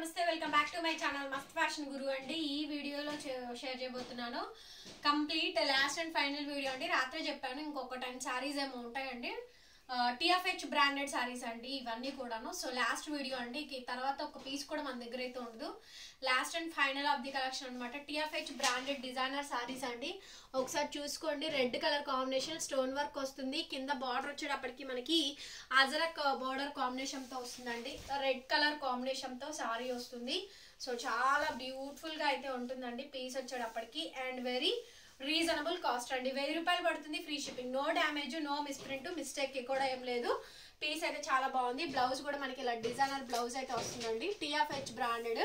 నమస్తే welcome back to my channel మస్త్ fashion గురు అండి. ఈ వీడియోలో షేర్ చేయబోతున్నాను complete last and final video అండి. రాత్రే చెప్పాను ఇంకొక 10 సారీస్ ఏమో ఉంటాయండి. TFH బ్రాండెడ్ సారీస్ అండి ఇవన్నీ కూడాను. సో లాస్ట్ వీడియో అండి, తర్వాత ఒక పీస్ కూడా మన దగ్గర అయితే ఉండదు. Last and final of the collection అనమాట. TFH బ్రాండెడ్ డిజైనర్ సారీస్ అండి. ఒకసారి చూసుకోండి, red colour combination stone work వస్తుంది. కింద బార్డర్ వచ్చేటప్పటికి మనకి అజరక్ బార్డర్ కాంబినేషన్ తో వస్తుందండి. రెడ్ కలర్ కాంబినేషన్ తో సారీ వస్తుంది. సో చాలా బ్యూటిఫుల్ గా అయితే ఉంటుందండి పీస్ వచ్చేటప్పటికి. అండ్ వెరీ రీజనబుల్ కాస్ట్ అండి. 1000 రూపాయలు పడుతుంది, free shipping, no damage, no misprint, mistake కూడా ఏం లేదు. పీస్ అయితే చాలా బాగుంది. బ్లౌజ్ కూడా మనకి ఇలా డిజైనర్ బ్లౌజ్ అయితే వస్తుందండి, TFH బ్రాండెడ్.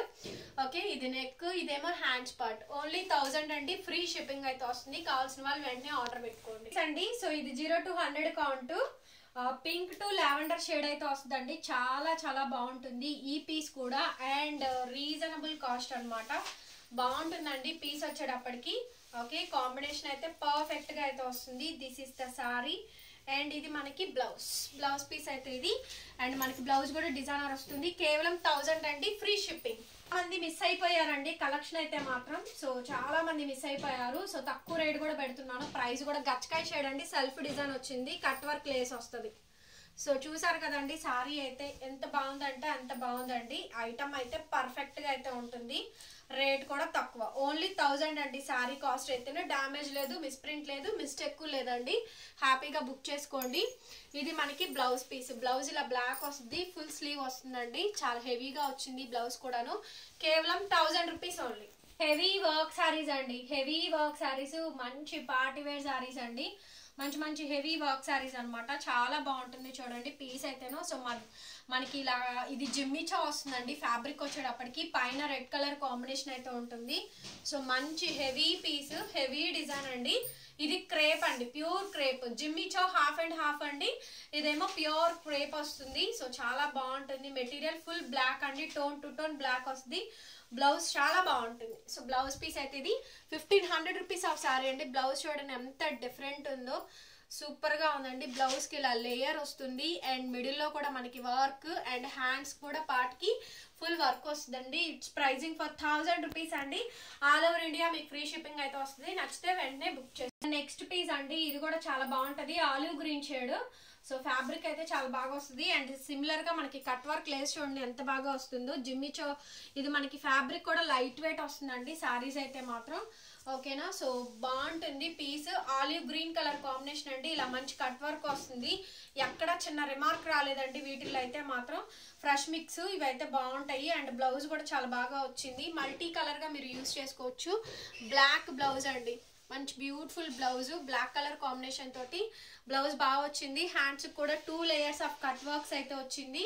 ఓకే, ఇది నెక్, ఇదేమో హ్యాండ్స్ పార్ట్. ఓన్లీ 1000 అండి, ఫ్రీ షిప్పింగ్ అయితే వస్తుంది. కావాల్సిన వాళ్ళు వెంటనే ఆర్డర్ పెట్టుకోండి అండి. సో ఇది 0 to 100 count, pink to lavender shade అయితే వస్తుందండి. చాలా చాలా బాగుంటుంది ఈ పీస్ కూడా. అండ్ రీజనబుల్ కాస్ట్ అనమాట. బాగుంటుందండి పీస్ వచ్చేటప్పటికి. ఓకే, కాంబినేషన్ అయితే పర్ఫెక్ట్ గా అయితే వస్తుంది. This is the sorry. And ఇది మనకి బ్లౌజ్ పీస్ అయితే ఇది. అండ్ మనకి బ్లౌజ్ కూడా డిజైనర్ వస్తుంది. కేవలం 1000 అండి, ఫ్రీ షిప్పింగ్. మంది మిస్ అయిపోయారండి కలెక్షన్ అయితే మాత్రం. సో చాలా మంది మిస్ అయిపోయారు. సో తక్కువ రేట్ కూడా పెడుతున్నాను. ప్రైస్ కూడా గచ్చకాయ షేడ్ అండి, సెల్ఫ్ డిజైన్ వచ్చింది, కట్ వర్క్ లేస్ వస్తుంది. సో చూసారు కదండి, సారీ అయితే ఎంత బాగుందంటే అంత బాగుందండి. ఐటమ్ అయితే పర్ఫెక్ట్ గా అయితే ఉంటుంది. రేట్ కూడా తక్కువ, ఓన్లీ 1000 అండి. సారీ కాస్ట్ అయితేనే, డ్యామేజ్ లేదు, మిస్ప్రింట్ లేదు, మిస్టేక్ లేదండి. హ్యాపీగా బుక్ చేసుకోండి. ఇది మనకి బ్లౌజ్ పీస్. బ్లౌజ్ ఇలా బ్లాక్ వస్తుంది, ఫుల్ స్లీవ్ వస్తుందండి. చాలా హెవీగా వచ్చింది బ్లౌజ్ కూడాను. కేవలం 1000 rupees only. Heavy work saris అండి, హెవీ వర్క్ సారీస్, మంచి పార్టీ వేర్ సారీస్ అండి. మంచి మంచి హెవీ వర్క్ సారీస్ అనమాట. చాలా బాగుంటుంది చూడండి పీస్ అయితేనో. సో మనకి ఇలా ఇది జిమ్మిచా వస్తుందండి. ఫ్యాబ్రిక్ వచ్చేటప్పటికి పైన రెడ్ కలర్ కాంబినేషన్ అయితే ఉంటుంది. సో మంచి హెవీ పీస్, హెవీ డిజైన్ అండి. ఇది క్రేప్ అండి, ప్యూర్ క్రేప్. జిమ్మిచా హాఫ్ అండ్ హాఫ్ అండి, ఇదేమో ప్యూర్ క్రేప్ వస్తుంది. సో చాలా బాగుంటుంది. మెటీరియల్ ఫుల్ బ్లాక్ అండి, టోన్ టు టోన్ బ్లాక్ వస్తుంది. బ్లౌజ్ చాలా బాగుంటుంది. సో బ్లౌజ్ పీస్ అయితే ఇది 1500 రూపీస్ ఆఫ్ సారీ అండి. బ్లౌజ్ చూడండి ఎంత డిఫరెంట్ ఉందో, సూపర్ గా ఉందండి. బ్లౌజ్ కి ఇలా లేయర్ వస్తుంది. అండ్ మిడిల్ లో కూడా మనకి వర్క్, అండ్ హ్యాండ్స్ కూడా పార్ట్ కి ఫుల్ వర్క్ వస్తుందండి. ఇట్స్ ప్రైజింగ్ ఫర్ 1000 రూపీస్ అండి. ఆల్ ఓవర్ ఇండియా మీకు ఫ్రీ షిప్పింగ్ అయితే వస్తుంది. నచ్చితే వెంటనే బుక్ చేస్తాను. నెక్స్ట్ పీస్ అండి, ఇది కూడా చాలా బాగుంటది, olive green shade. So fabric అయితే చాలా బాగా వస్తుంది. అండ్ సిమిలర్ గా మనకి కట్ వర్క్ లేస్ చూడండి ఎంత బాగా వస్తుందో. జిమ్మిచో ఇది మనకి ఫ్యాబ్రిక్ కూడా లైట్ వెయిట్ వస్తుందండి సారీస్ అయితే మాత్రం. ఓకేనా, సో బాగుంటుంది piece. Olive green colour combination అండి. ఇలా మంచి కట్ వర్క్ వస్తుంది. ఎక్కడ చిన్న రిమార్క్ రాలేదండి వీటిల్లో అయితే మాత్రం. ఫ్రెష్ మిక్స్ ఇవైతే బాగుంటాయి. అండ్ బ్లౌజ్ కూడా చాలా బాగా వచ్చింది. మల్టీ కలర్ గా మీరు యూజ్ చేసుకోవచ్చు. బ్లాక్ బ్లౌజ్ అండి, మంచి beautiful blouse, black colour combination తోటి బ్లౌజ్ బాగా వచ్చింది. హ్యాండ్స్ కూడా 2 లేయర్స్ ఆఫ్ కట్ వర్క్స్ అయితే వచ్చింది.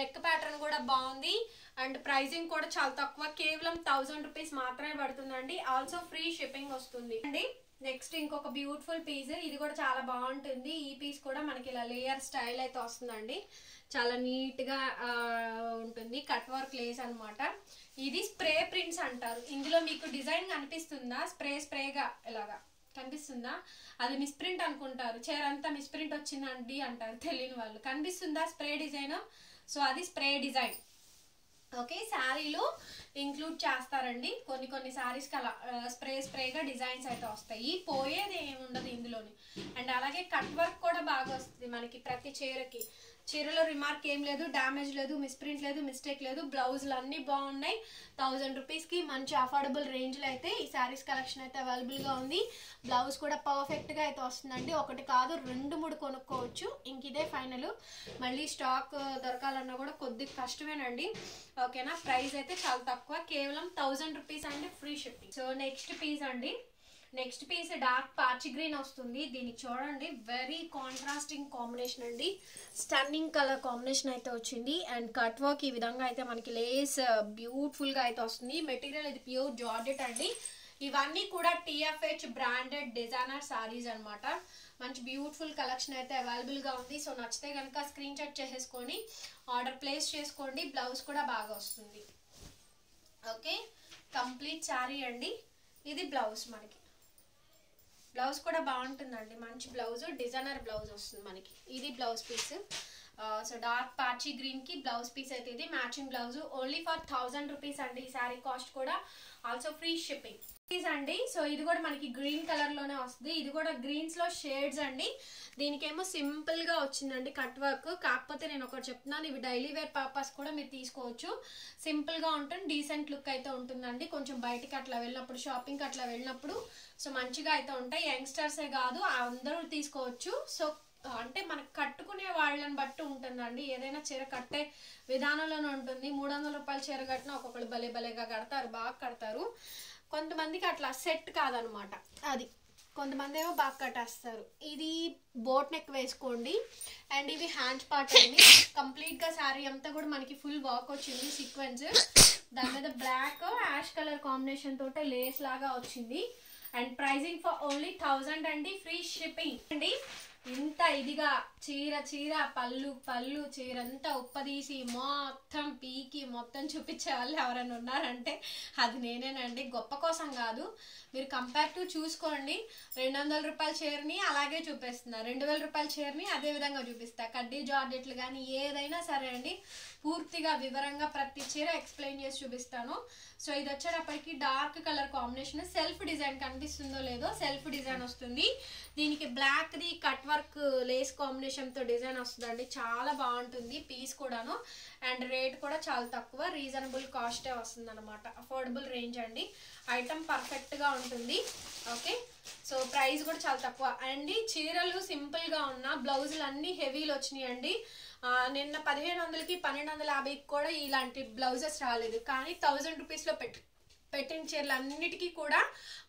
నెక్ ప్యాటర్న్ కూడా బాగుంది. అండ్ ప్రైజింగ్ కూడా చాలా తక్కువ, కేవలం 1000 రూపీస్ మాత్రమే పడుతుందండి. ఆల్సో ఫ్రీ షిప్పింగ్ వస్తుంది అండి. నెక్స్ట్ ఇంకొక బ్యూటిఫుల్ పీస్, ఇది కూడా చాలా బాగుంటుంది. ఈ పీస్ కూడా మనకి ఇలా లేయర్ స్టైల్ అయితే వస్తుందండి. చాలా నీట్ గా ఉంటుంది, కట్ వర్క్ లేస్ అనమాట. ఇది స్ప్రే ప్రింట్స్ అంటారు. ఇందులో మీకు డిజైన్ కనిపిస్తుందా? స్ప్రేగా ఇలాగా కనిపిస్తుందా? అది మిస్ప్రింట్ అనుకుంటారు. చీర అంతా మిస్ప్రింట్ వచ్చిందండి అంటారు తెలియని వాళ్ళు. కనిపిస్తుందా స్ప్రే డిజైన్? సో అది స్ప్రే డిజైన్. ఓకే, శారీలో ఇంక్లూడ్ చేస్తారండి. కొన్ని శారీస్కి అలా స్ప్రేగా డిజైన్స్ అయితే వస్తాయి. పోయేది ఏమి ఉండదు ఇందులోని. అండ్ అలాగే కట్ వర్క్ కూడా బాగా వస్తుంది మనకి ప్రతి చీరకి. చీరలో రిమార్క్ ఏం లేదు, డ్యామేజ్ లేదు, మిస్ప్రింట్ లేదు, మిస్టేక్ లేదు. బ్లౌజులు అన్నీ బాగున్నాయి. 1000 రూపీస్కి మంచి అఫోర్డబుల్ రేంజ్లో అయితే ఈ శారీస్ కలెక్షన్ అయితే అవైలబుల్గా ఉంది. బ్లౌజ్ కూడా పర్ఫెక్ట్గా అయితే వస్తుందండి. ఒకటి కాదు 2, 3 కొనుక్కోవచ్చు. ఇంక ఇదే ఫైనల్. మళ్ళీ స్టాక్ దొరకాలన్నా కూడా కొద్దిగా కష్టమేనండి. ఓకేనా, ప్రైస్ అయితే చాలా తక్కువ, కేవలం 1000 రూపీస్ అండి, free shipping. So next piece అండి, నెక్స్ట్ పీస్ డార్క్ పాచి గ్రీన్ వస్తుంది. దీనికి చూడండి వెరీ కాంట్రాస్టింగ్ కాంబినేషన్ అండి. స్టన్నింగ్ కలర్ కాంబినేషన్ అయితే వచ్చింది. అండ్ కట్ వర్క్ ఈ విధంగా అయితే మనకి లేస్ బ్యూటిఫుల్ గా అయితే వస్తుంది. మెటీరియల్ ఇది ప్యూర్ జార్జెట్ అండి. ఇవన్నీ కూడా TFH బ్రాండెడ్ డిజైనర్ సారీస్ అనమాట. మంచి బ్యూటిఫుల్ కలెక్షన్ అయితే అవైలబుల్ గా ఉంది. సో నచ్చితే కనుక స్క్రీన్ షాట్ చేసేసుకొని ఆర్డర్ ప్లేస్ చేసుకోండి. బ్లౌజ్ కూడా బాగా వస్తుంది. ఓకే, కంప్లీట్ సారీ అండి. ఇది బ్లౌజ్, మనకి బ్లౌజ్ కూడా బాగుంటుందండి. మంచి బ్లౌజ్, డిజైనర్ బ్లౌజ్ వస్తుంది మనకి. ఇది బ్లౌజ్ పీస్. సో డార్క్ పాచి గ్రీన్ కి బ్లౌజ్ పీస్ అయితే ఇది matching blouse only for 1000 rupees అండి. ఈ సారీ కాస్ట్ కూడా ఆల్సో ఫ్రీ షిప్పింగ్ అండి. సో ఇది కూడా మనకి గ్రీన్ కలర్ లోనే వస్తుంది. ఇది కూడా గ్రీన్స్ లో షేడ్స్ అండి. దీనికేమో సింపుల్ గా వచ్చిందండి కట్ వర్క్. కాకపోతే నేను ఒకటి చెప్తున్నాను, ఇవి డైలీ వేర్ పర్పస్ కూడా మీరు తీసుకోవచ్చు. సింపుల్ గా ఉంటుంది, డీసెంట్ లుక్ అయితే ఉంటుందండి. కొంచెం బయటికి అట్లా వెళ్ళినప్పుడు, షాపింగ్ అట్లా వెళ్ళినప్పుడు సో మంచిగా అయితే ఉంటాయి. యంగ్స్టర్సే కాదు అందరూ తీసుకోవచ్చు. సో అంటే మనకు కట్టుకునే వాళ్ళని బట్టి ఉంటుందండి. ఏదైనా చీర కట్టే విధానంలోనే ఉంటుంది. 300 రూపాయల చీర కట్టినా ఒక్కొక్కరు భలే భలేగా కడతారు, బాగా కడతారు. కొంతమందికి అట్లా సెట్ కాదనమాట. అది కొంతమంది ఏమో బాగా కట్టేస్తారు. ఇది బోట్ నెక్ వేసుకోండి. అండ్ ఇవి హ్యాండ్స్ పార్ట్ అండి. కంప్లీట్ గా శారీ అంతా కూడా మనకి ఫుల్ వర్క్ వచ్చింది, సీక్వెన్స్. దాని మీద బ్లాక్ యాష్ కలర్ కాంబినేషన్ తోటే లేస్ లాగా వచ్చింది. అండ్ ప్రైజింగ్ ఫర్ ఓన్లీ 1000 అండి, ఫ్రీ షిప్పింగ్ అండి. ఇంత ఇదిగా చీర పళ్ళు చీర అంతా ఉప్పదీసి మొత్తం పీకి మొత్తం చూపించే వాళ్ళు ఎవరైనా ఉన్నారంటే అది నేనేనండి. గొప్ప కోసం కాదు, మీరు కంపేర్ టు చూసుకోండి. 200 రూపాయల చీరని అలాగే చూపిస్తున్నా, 2000 రూపాయల చీరని అదే విధంగా చూపిస్తా. కడ్డీ జార్జెట్లు కానీ ఏదైనా సరే అండి, పూర్తిగా వివరంగా ప్రతి చీర ఎక్స్ప్లెయిన్ చేసి చూపిస్తాను. సో ఇది వచ్చేటప్పటికి dark colour combination. Self design కనిపిస్తుందో లేదో, సెల్ఫ్ డిజైన్ వస్తుంది. దీనికి black the cut work lace combination తో డిజైన్ వస్తుందండి. చాలా బాగుంటుంది పీస్ కూడాను. అండ్ రేట్ కూడా చాలా తక్కువ, రీజనబుల్ కాస్టే వస్తుంది అనమాట. అఫోర్డబుల్ రేంజ్ అండి. ఐటమ్ పర్ఫెక్ట్ గా ఉంటుంది. ఓకే, సో ప్రైస్ కూడా చాలా తక్కువ అండి. చీరలు సింపుల్ గా ఉన్న, బ్లౌజులు అన్ని హెవీలు వచ్చినాయి అండి. నిన్న 1500కి 1250కి కూడా ఇలాంటి బ్లౌజెస్ రాలేదు. కానీ 1000 రూపీస్ లో పెట్టిన చీరలు అన్నిటికీ కూడా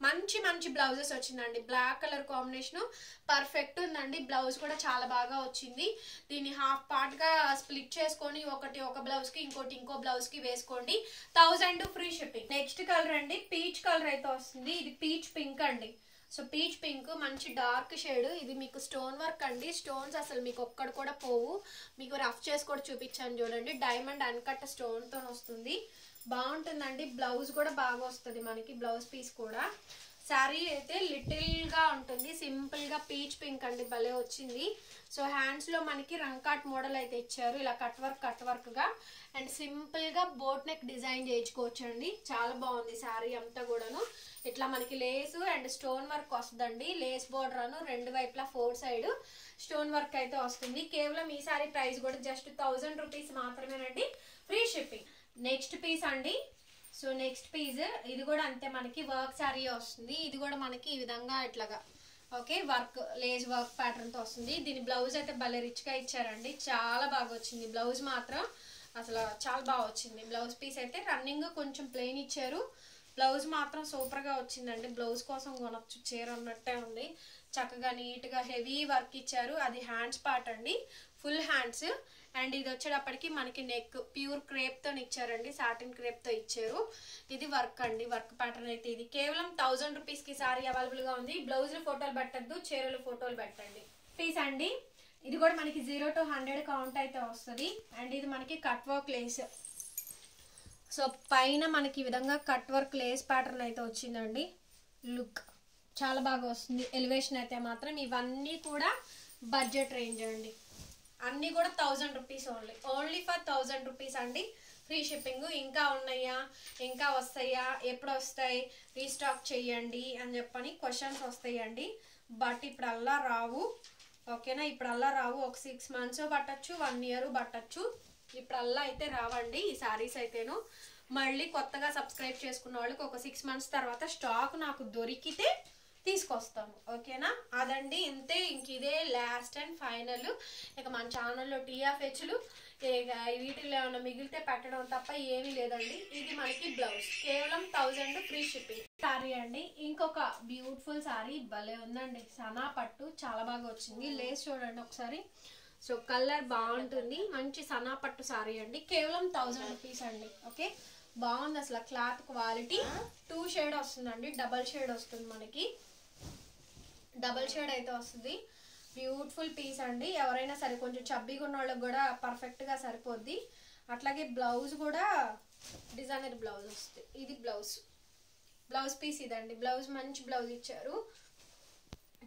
మంచి మంచి బ్లౌజెస్ వచ్చిందండి. బ్లాక్ కలర్ కాంబినేషన్ పర్ఫెక్ట్ ఉందండి. బ్లౌజ్ కూడా చాలా బాగా వచ్చింది. దీన్ని హాఫ్ పార్ట్ గా స్ప్లిట్ చేసుకొని ఒకటి ఒక బ్లౌజ్ కి ఇంకోటి ఇంకో బ్లౌజ్ కి వేసుకోండి. 1000 ఫ్రీ షిప్పింగ్. నెక్స్ట్ కలర్ అండి, పీచ్ కలర్ అయితే వస్తుంది. ఇది పీచ్ పింక్ అండి. సో పీచ్ పింక్ మంచి డార్క్ షేడ్. ఇది మీకు స్టోన్ వర్క్ అండి. స్టోన్స్ అసలు మీకు ఒక్కడ కూడా పోవు. మీకు రఫ్ చేసి కూడా చూపించాను చూడండి. డైమండ్ అన్కట్ స్టోన్ తో వస్తుంది, బాగుంటుందండి. బ్లౌజ్ కూడా బాగా వస్తుంది మనకి, బ్లౌజ్ పీస్ కూడా. శారీ అయితే లిటిల్ గా ఉంటుంది, సింపుల్ గా పీచ్ పింక్ అండి, భలే వచ్చింది. సో హ్యాండ్స్ లో మనకి రంకాట్ మోడల్ అయితే ఇచ్చారు, ఇలా కట్ వర్క్ గా. అండ్ సింపుల్ గా బోట్ నెక్ డిజైన్ చేయించుకోవచ్చు అండి. చాలా బాగుంది శారీ అంతా కూడాను. ఇట్లా మనకి లేస్ అండ్ స్టోన్ వర్క్ వస్తుందండి. లేస్ బోర్డర్ అను రెండు వైపులా 4 సైడ్ స్టోన్ వర్క్ అయితే వస్తుంది. కేవలం ఈ సారీ ప్రైస్ కూడా జస్ట్ 1000 రూపీస్ మాత్రమేనండి, ఫ్రీ షిప్పింగ్. నెక్స్ట్ పీస్ అండి. సో నెక్స్ట్ పీస్ ఇది కూడా అంతే, మనకి వర్క్ శారీ వస్తుంది. ఇది కూడా మనకి ఈ విధంగా ఇట్లాగా okay work lace work pattern తో వస్తుంది. దీని బ్లౌజ్ అయితే భలే రిచ్ గా ఇచ్చారండి, చాలా బాగా వచ్చింది. బ్లౌజ్ మాత్రం అసలు చాలా బాగా వచ్చింది. బ్లౌజ్ పీస్ అయితే రన్నింగ్ కొంచెం ప్లెయిన్ ఇచ్చారు, బ్లౌజ్ మాత్రం సూపర్ గా వచ్చిందండి. బ్లౌజ్ కోసం కొనొచ్చు, చీర ఉన్నట్టే ఉంది. చక్కగా నీట్ గా హెవీ వర్క్ ఇచ్చారు. అది హ్యాండ్స్ పార్ట్ అండి, ఫుల్ హ్యాండ్స్. అండ్ ఇది వచ్చేటప్పటికి మనకి నెక్ ప్యూర్ క్రేప్ తో ఇచ్చారండి, సాటిన్ క్రేప్ తో ఇచ్చారు. ఇది వర్క్ అండి, వర్క్ ప్యాటర్న్ అయితే ఇది. కేవలం 1000 రూపీస్ కి సారీ అవైలబుల్ గా ఉంది. బ్లౌజ్ ఫోటోలు పెట్టద్దు, చీరలు ఫోటోలు పెట్టండి. పీస్ అండి. ఇది కూడా మనకి 0 to 100 కౌంట్ అయితే వస్తుంది. అండ్ ఇది మనకి కట్ వర్క్ లేస్. సో పైన మనకి ఈ విధంగా కట్ వర్క్ లేస్ ప్యాటర్న్ అయితే వచ్చిందండి. లుక్ చాలా బాగా వస్తుంది. ఎలివేషన్ అయితే మాత్రం ఇవన్నీ కూడా బడ్జెట్ రేంజ్ అండి. అన్నీ కూడా 1000 రూపీస్ ఓన్లీ ఫర్ 1000 రూపీస్ అండి, ఫ్రీ షిప్పింగ్. ఇంకా ఉన్నాయా, ఇంకా వస్తాయా, ఎప్పుడు వస్తాయి, రీస్టాక్ చెయ్యండి అని చెప్పని క్వశ్చన్స్ వస్తాయండి. బట్ ఇప్పుడు అలా రావు, ఓకేనా. ఇప్పుడు అలా రావు, ఒక 6 months పట్టచ్చు, 1 year పట్టచ్చు. ఇప్పుడు అలా అయితే రావండి ఈ సారీస్ అయితేను. మళ్ళీ కొత్తగా సబ్స్క్రైబ్ చేసుకున్న వాళ్ళకి ఒక 6 months తర్వాత స్టాక్ నాకు దొరికితే తీసుకొస్తాము, ఓకేనా. అదండి ఇంతే, ఇంక ఇదే లాస్ట్ అండ్ ఫైనల్. ఇక మన ఛానల్లో TFHలు వీటిల్లో ఏమైనా మిగిలితే పెట్టడం తప్ప ఏమీ లేదండి. ఇది మనకి బ్లౌజ్, కేవలం 1000 ఫ్రీ షిప్పింగ్. సారీ అండి, ఇంకొక బ్యూటిఫుల్ సారీ భలే ఉందండి. సనా పట్టు చాలా బాగా వచ్చింది. లేస్ చూడండి ఒకసారి. సో కలర్ బాగుంటుంది, మంచి సనా పట్టు సారీ అండి. కేవలం 1000 రూపీస్ అండి. ఓకే, బాగుంది అసలు క్లాత్ క్వాలిటీ. 2 షేడ్ వస్తుందండి, డబల్ షేడ్ వస్తుంది మనకి, డబల్ షేడ్ అయితే వస్తుంది. బ్యూటిఫుల్ పీస్ అండి. ఎవరైనా సరే కొంచెం చబ్బీగా ఉన్న వాళ్ళకి కూడా పర్ఫెక్ట్ గా సరిపోద్ది. అట్లాగే బ్లౌజ్ కూడా డిజైనర్ బ్లౌజ్ వస్తుంది. ఇది బ్లౌజ్ పీస్ ఇదండి. బ్లౌజ్ మంచి బ్లౌజ్ ఇచ్చారు,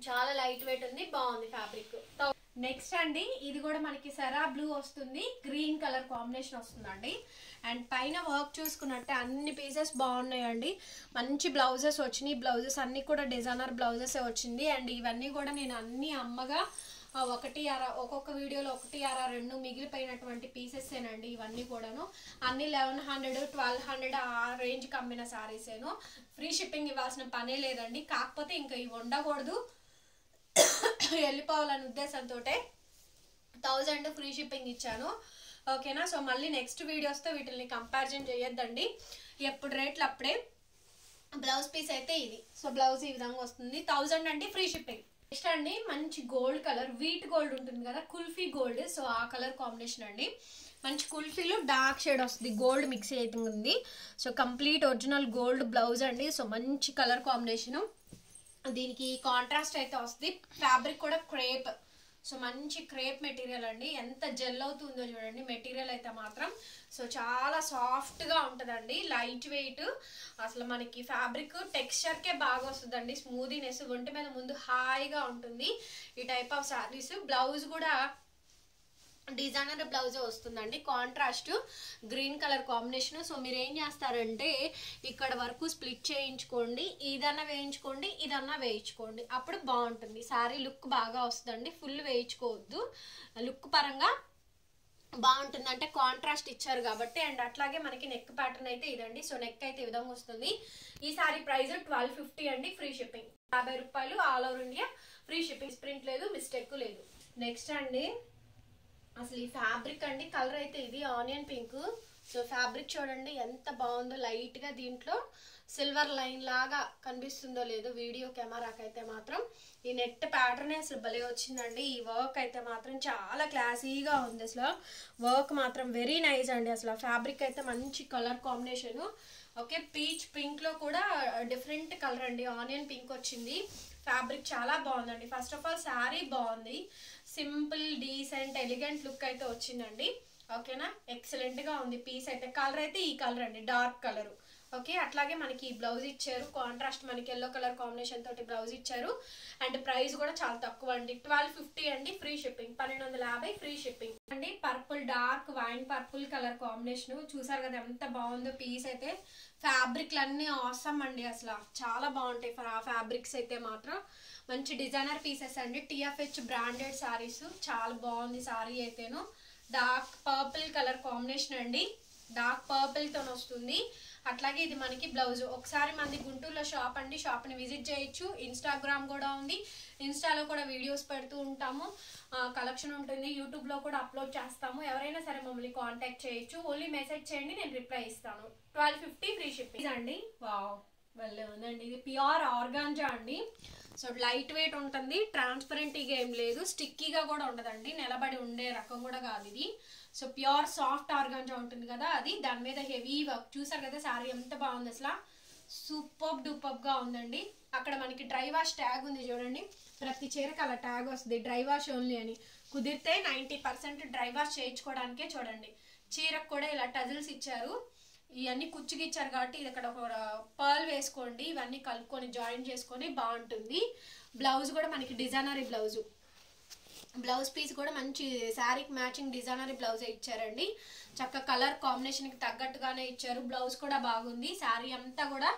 చాలా లైట్ వెయిట్ ఉంది, బాగుంది ఫ్యాబ్రిక్. నెక్స్ట్ అండి ఇది కూడా మనకి సెరా బ్లూ వస్తుంది, గ్రీన్ కలర్ కాంబినేషన్ వస్తుందండి. అండ్ పైన వర్క్ చూసుకున్నట్టే అన్ని పీసెస్ బాగున్నాయండి, మంచి బ్లౌజెస్ వచ్చినాయి. బ్లౌజెస్ అన్ని కూడా డిజైనర్ బ్లౌజెస్ వచ్చింది. అండ్ ఇవన్నీ కూడా నేను అన్ని అమ్మగా ఒక్కొక్క వీడియోలో 1 2 మిగిలిపోయినటువంటి పీసెస్ ఏనండి ఇవన్నీ కూడాను. అన్ని 1100 1200 ఆ రేంజ్ కమ్మిన సారీస్ ఏను. ఫ్రీ షిప్పింగ్ ఇవ్వాల్సిన పనే లేదండి. కాకపోతే ఇంకా ఇవి ఉండకూడదు వెళ్ళిపోవాలనే ఉద్దేశంతో 1000 ఫ్రీ షిప్పింగ్ ఇచ్చాను. ఓకేనా. సో మళ్ళీ నెక్స్ట్ వీడియోస్తో వీటిని కంపారిజన్ చేయొద్దండి, ఎప్పుడు రేట్లు అప్పుడే. బ్లౌజ్ పీస్ అయితే ఇది. సో బ్లౌజ్ ఈ విధంగా వస్తుంది, 1000 అండి ఫ్రీ షిప్పింగ్. నెక్స్ట్ అండి మంచి గోల్డ్ కలర్, వీట్ గోల్డ్ ఉంటుంది కదా, కుల్ఫీ గోల్డ్. సో ఆ కలర్ కాంబినేషన్ అండి. మంచి కుల్ఫీలో డార్క్ షేడ్ వస్తుంది, గోల్డ్ మిక్స్ అయితే ఉంది. So complete original gold blouse అండి. సో మంచి కలర్ కాంబినేషను. దీనికి కాంట్రాస్ట్ అయితే వస్తుంది. ఫ్యాబ్రిక్ కూడా క్రేప్. సో మంచి క్రేప్ మెటీరియల్ అండి. ఎంత జెల్ అవుతుందో చూడండి మెటీరియల్ అయితే మాత్రం. సో చాలా సాఫ్ట్గా ఉంటుందండి, లైట్ వెయిట్. అసలు మనకి ఫ్యాబ్రిక్ టెక్స్చర్కే బాగా వస్తుందండి, స్మూదీనెస్. ఒంటి మీద ముందు హాయిగా ఉంటుంది ఈ టైప్ ఆఫ్ శారీస్. బ్లౌజ్ కూడా డిజైనర్ బ్లౌజే వస్తుందండి, contrast green colour combination. So మీరు ఏం చేస్తారంటే ఇక్కడ వరకు స్ప్లిట్ చేయించుకోండి, ఇదన్నా వేయించుకోండి, ఇదన్నా వేయించుకోండి, అప్పుడు బాగుంటుంది. శారీ లుక్ బాగా వస్తుందండి, ఫుల్ వేయించుకోవద్దు, లుక్ పరంగా బాగుంటుంది. అంటే కాంట్రాస్ట్ ఇచ్చారు కాబట్టి. అండ్ అట్లాగే మనకి నెక్ ప్యాటర్న్ అయితే ఇదండి. సో నెక్ అయితే ఈ విధంగా వస్తుంది. ఈ సారీ ప్రైస్ 1250 అండి, ఫ్రీ షిప్పింగ్. 50 రూపాయలు all over India, free shipping. Print లేదు, మిస్టేక్ లేదు. నెక్స్ట్ అండి అసలు ఈ ఫ్యాబ్రిక్ అండి, కలర్ అయితే ఇది ఆనియన్ పింక్. సో ఫ్యాబ్రిక్ చూడండి ఎంత బాగుందో, లైట్ గా దీంట్లో సిల్వర్ లైన్ లాగా కనిపిస్తుందో లేదో వీడియో కెమెరాకి అయితే మాత్రం. ఈ నెట్ ప్యాటర్న్ అసలు భలే వచ్చిందండి. ఈ వర్క్ అయితే మాత్రం చాలా క్లాసీగా ఉంది. అసలు వర్క్ మాత్రం వెరీ నైస్ అండి. అసలు ఫ్యాబ్రిక్ అయితే మంచి colour combination. Okay, peach pink లో కూడా డిఫరెంట్ కలర్ అండి, ఆనియన్ పింక్ వచ్చింది. ఫ్యాబ్రిక్ చాలా బాగుందండి. ఫస్ట్ ఆఫ్ ఆల్ శారీ బాగుంది, సింపుల్ డీసెంట్ ఎలిగెంట్ లుక్ అయితే వచ్చిందండి. ఓకేనా, ఎక్సలెంట్ గా ఉంది పీస్ అయితే. కలర్ అయితే ఈ కలర్ అండి, డార్క్ కలర్. ఓకే, అట్లాగే మనకి బ్లౌజ్ ఇచ్చారు, కాంట్రాస్ట్ మనకి ఎల్లో కలర్ కాంబినేషన్ తోటి బ్లౌజ్ ఇచ్చారు. అండ్ ప్రైస్ కూడా చాలా తక్కువ అండి, 1250 అండి, ఫ్రీ షిప్పింగ్. 1250 ఫ్రీ షిప్పింగ్ అండి. Purple, dark wine purple colour combination చూసారు కదా ఎంత బాగుందో పీస్ అయితే. ఫ్యాబ్రిక్లు అన్నీ ఆసమ్ అండి, అసలు చాలా బాగుంటాయి ఫ్యాబ్రిక్స్ అయితే మాత్రం. మంచి డిజైనర్ పీసెస్ అండి, TFH బ్రాండెడ్ సారీస్. చాలా బాగుంది సారీ అయితేను. డార్క్ పర్పుల్ కలర్ కాంబినేషన్ అండి, డార్క్ పర్పుల్ తో వస్తుంది. అట్లాగే ఇది మనకి బ్లౌజ్. ఒకసారి మంది గుంటూరులో షాప్ అండి, షాప్ని విజిట్ చేయొచ్చు. ఇన్స్టాగ్రామ్ కూడా ఉంది, ఇన్స్టాలో కూడా వీడియోస్ పెడుతూ ఉంటాము, కలెక్షన్ ఉంటుంది. యూట్యూబ్లో కూడా అప్లోడ్ చేస్తాము. ఎవరైనా సరే మమ్మల్ని కాంటాక్ట్ చేయొచ్చు, ఓన్లీ మెసేజ్ చేయండి, నేను రిప్లై ఇస్తాను. 1250 ఫ్రీ షిప్పింగ్ అండి. వావ్, వెళ్ళే ఉందండి. ఇది ప్యూర్ ఆర్గాంజా అండి. సో లైట్ వెయిట్ ఉంటుంది, ట్రాన్స్పరెంట్గా ఏం లేదు, స్టిక్కీగా కూడా ఉండదండి, నిలబడి ఉండే రకం కూడా కాదు ఇది. సో ప్యూర్ సాఫ్ట్ ఆర్గాంజా ఉంటుంది కదా అది, దాని మీద హెవీ వర్క్. చూసారు కదా శారీ ఎంత బాగుంది, అసలు సూపర్ డూపర్ గా ఉందండి. అక్కడ మనకి డ్రై వాష్ ట్యాగ్ ఉంది చూడండి, ప్రతి చీరకు అలా ట్యాగ్ వస్తుంది, డ్రై వాష్ ఓన్లీ అని. కుదిరితే 90% డ్రై వాష్ చేయించుకోవడానికే చూడండి. చీరకు కూడా ఇలా టజిల్స్ ఇచ్చారు, ఇవన్నీ కుచ్చుకి ఇచ్చారు కాబట్టి ఇది ఇక్కడ ఒక పర్ల్ వేసుకోండి, ఇవన్నీ కలుపుకొని జాయిన్ చేసుకొని బాగుంటుంది. బ్లౌజ్ కూడా మనకి డిజైనరీ బ్లౌజు, బ్లౌజ్ పీస్ కూడా మంచి శారీకి మ్యాచింగ్ డిజైనరీ బ్లౌజ్ ఇచ్చారండి. చక్క కలర్ కాంబినేషన్కి తగ్గట్టుగానే ఇచ్చారు. బ్లౌజ్ కూడా బాగుంది. శారీ అంతా కూడా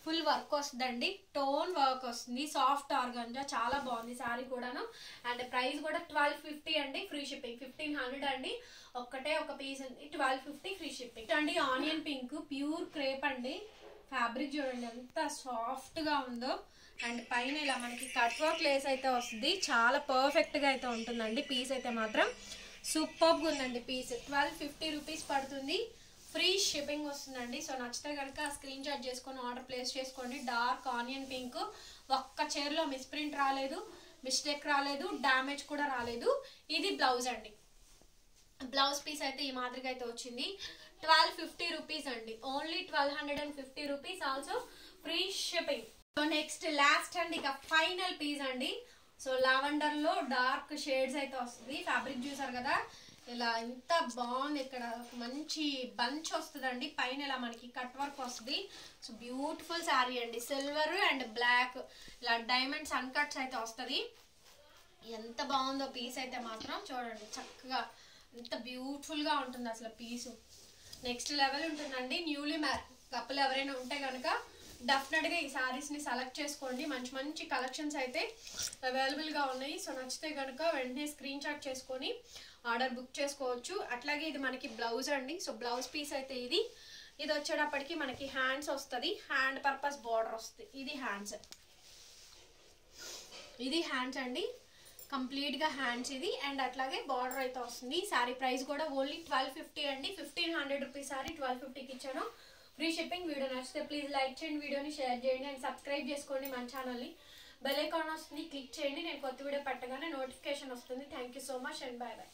ఫుల్ వర్క్ వస్తుందండి, టోన్ వర్క్ వస్తుంది, సాఫ్ట్ ఆర్గాంజా. చాలా బాగుంది శారీ కూడాను. అండ్ ప్రైస్ కూడా 1250 అండి, ఫ్రీ షిప్పింగ్. 1500 అండి, ఒక్కటే ఒక పీస్ ఉంది, 1250 ఫ్రీ షిప్పింగ్ అండి. ఆనియన్ పింక్ ప్యూర్ క్రేప్ అండి. ఫ్యాబ్రిక్ చూడండి ఎంత సాఫ్ట్ గా ఉందో. అండ్ పైన ఇలా మనకి కట్ వర్క్ లేస్ అయితే వస్తుంది, చాలా పర్ఫెక్ట్ గా అయితే ఉంటుందండి. పీస్ అయితే మాత్రం సూపర్గా ఉందండి. పీస్ 1250 రూపీస్ పడుతుంది, ఫ్రీ షిప్పింగ్ వస్తుందండి. సో నచ్చితే కనుక స్క్రీన్ షాట్ చేసుకొని ఆర్డర్ ప్లేస్ చేసుకోండి. డార్క్ ఆనియన్ పింక్, ఒక్క చీరలో మిస్ప్రింట్ రాలేదు, మిస్టేక్ రాలేదు, డ్యామేజ్ కూడా రాలేదు. ఇది బ్లౌజ్ అండి. బ్లౌజ్ పీస్ అయితే ఈ మాదిరిగా అయితే వచ్చింది. 1250 రూపీస్ అండి, only 1250 rupees, also free shipping. So next last and ఇక ఫైనల్ పీస్ అండి. సో లావెండర్ లో డార్క్ షేడ్స్ అయితే వస్తుంది. ఫ్యాబ్రిక్ చూసారు కదా ఇలా ఎంత బాగుంది. ఇక్కడ మంచి బంచ్ వస్తుందండి, పైన ఇలా మనకి కట్ వర్క్ వస్తుంది. సో బ్యూటిఫుల్ శారీ అండి, సిల్వర్ అండ్ బ్లాక్ ఇలా డైమండ్స్ అన్కట్స్ అయితే వస్తుంది. ఎంత బాగుందో పీస్ అయితే మాత్రం చూడండి, చక్కగా ఎంత బ్యూటిఫుల్గా ఉంటుంది అసలు పీసు. నెక్స్ట్ లెవెల్ ఉంటుందండి. న్యూలీ మ్యారీడ్ కపుల్ ఎవరైనా ఉంటే కనుక డెఫినెట్గా ఈ శారీస్ని సెలెక్ట్ చేసుకోండి. మంచి మంచి కలెక్షన్స్ అయితే అవైలబుల్గా ఉన్నాయి. సో నచ్చితే కనుక వెంటనే స్క్రీన్ షాట్ చేసుకొని ఆర్డర్ బుక్ చేసుకోవచ్చు. అట్లాగే ఇది మనకి బ్లౌజ్ అండి. సో బ్లౌజ్ పీస్ అయితే ఇది వచ్చేటప్పటికి మనకి హ్యాండ్స్ వస్తుంది, హ్యాండ్ పర్పస్ బార్డర్ వస్తుంది. ఇది హ్యాండ్స్ అండి, కంప్లీట్గా హ్యాండ్స్ ఇది. అండ్ అట్లాగే బార్డర్ అయితే వస్తుంది. శారీ ప్రైస్ కూడా ఓన్లీ 1250 అండి. 1500 రూపీస్ సారీ 1250కి ఇచ్చాను, ఫ్రీ షిప్పింగ్. వీడియో నచ్చితే ప్లీజ్ లైక్ చేయండి, వీడియోని షేర్ చేయండి అండ్ సబ్స్క్రైబ్ చేసుకోండి మన ఛానల్ని. బెల్ ఐకాన్ వస్తుంది, క్లిక్ చేయండి. నేను కొత్త వీడియో పెట్టగానే నోటిఫికేషన్ వస్తుంది. Thank you so much and bye bye.